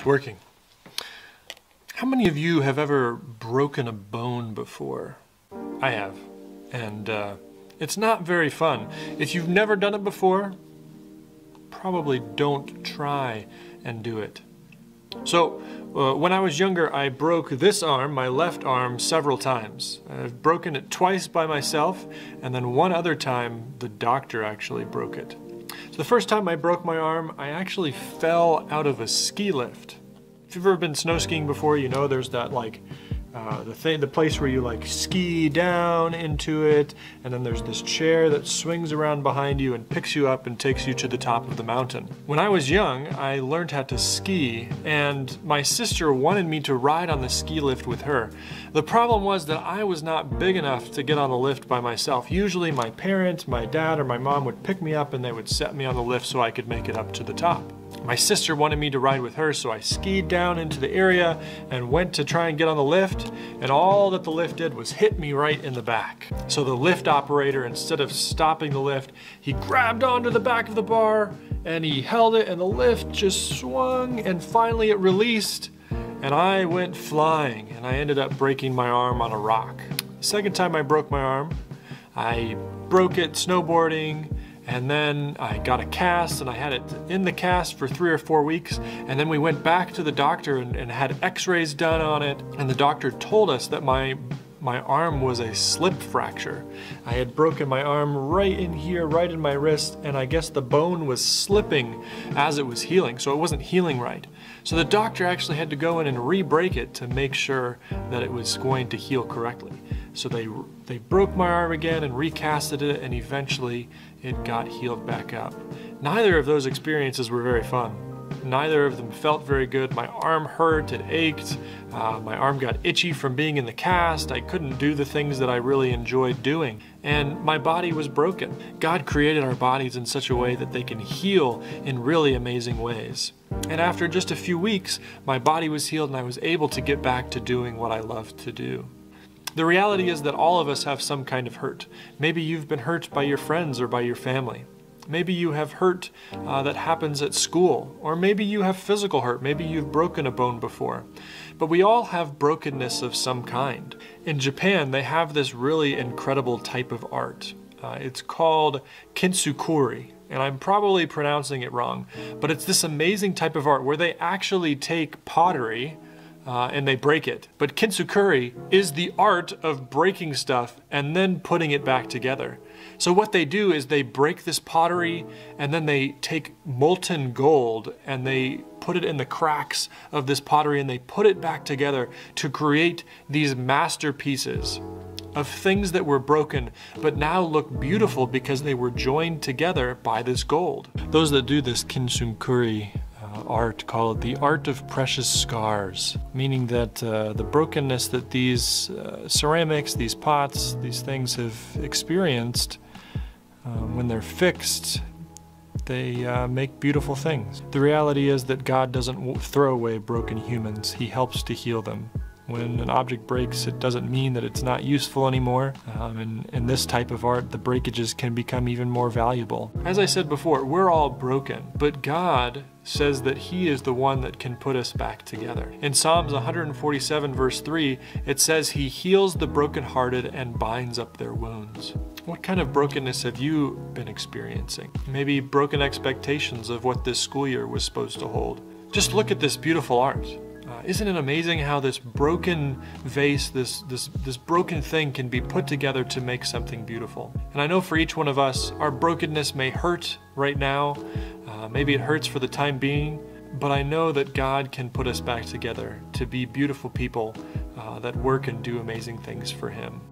It's working. How many of you have ever broken a bone before? I have. And it's not very fun. If you've never done it before, probably don't try and do it. So, when I was younger, I broke this arm, my left arm, several times. I've broken it twice by myself, and then one other time, the doctor actually broke it. So the first time I broke my arm, I actually fell out of a ski lift. If you've ever been snow skiing before, you know there's that the place where you ski down into it, and then there's this chair that swings around behind you and picks you up and takes you to the top of the mountain. When I was young, I learned how to ski, and my sister wanted me to ride on the ski lift with her. The problem was that I was not big enough to get on the lift by myself. Usually my parents, my dad, or my mom would pick me up and they would set me on the lift so I could make it up to the top. My sister wanted me to ride with her, so I skied down into the area and went to try and get on the lift, and all that the lift did was hit me right in the back. So the lift operator, instead of stopping the lift, he grabbed onto the back of the bar and he held it, and the lift just swung, and finally it released, and I went flying, and I ended up breaking my arm on a rock. The second time I broke my arm, I broke it snowboarding, and then I got a cast, and I had it in the cast for 3 or 4 weeks, and then we went back to the doctor and had x-rays done on it, and the doctor told us that my arm was a slip fracture. I had broken my arm right in here, right in my wrist, and I guess the bone was slipping as it was healing, so it wasn't healing right. So the doctor actually had to go in and re-break it to make sure that it was going to heal correctly. So they broke my arm again and recasted it, and eventually it got healed back up. Neither of those experiences were very fun. Neither of them felt very good. My arm hurt, it ached, my arm got itchy from being in the cast, I couldn't do the things that I really enjoyed doing, and my body was broken. God created our bodies in such a way that they can heal in really amazing ways. And after just a few weeks, my body was healed and I was able to get back to doing what I love to do. The reality is that all of us have some kind of hurt. Maybe you've been hurt by your friends or by your family. Maybe you have hurt that happens at school, or maybe you have physical hurt. Maybe you've broken a bone before. But we all have brokenness of some kind. In Japan, they have this really incredible type of art. It's called kintsukuroi, and I'm probably pronouncing it wrong, but it's this amazing type of art where they actually take pottery and they break it. But kintsukuroi is the art of breaking stuff and then putting it back together. So what they do is they break this pottery, and then they take molten gold and they put it in the cracks of this pottery, and they put it back together to create these masterpieces of things that were broken but now look beautiful because they were joined together by this gold. Those that do this kintsukuroi art call it the art of precious scars, meaning that the brokenness that these ceramics, these pots, these things have experienced, when they're fixed, they make beautiful things. The reality is that God doesn't throw away broken humans, He helps to heal them. When an object breaks, it doesn't mean that it's not useful anymore. And in this type of art, the breakages can become even more valuable. As I said before, we're all broken, but God says that He is the one that can put us back together. In Psalms 147 verse 3, it says He heals the brokenhearted and binds up their wounds. What kind of brokenness have you been experiencing? Maybe broken expectations of what this school year was supposed to hold. Just look at this beautiful art. Isn't it amazing how this broken vase, this broken thing can be put together to make something beautiful? And I know for each one of us, our brokenness may hurt right now. Maybe it hurts for the time being, but I know that God can put us back together to be beautiful people that work and do amazing things for Him.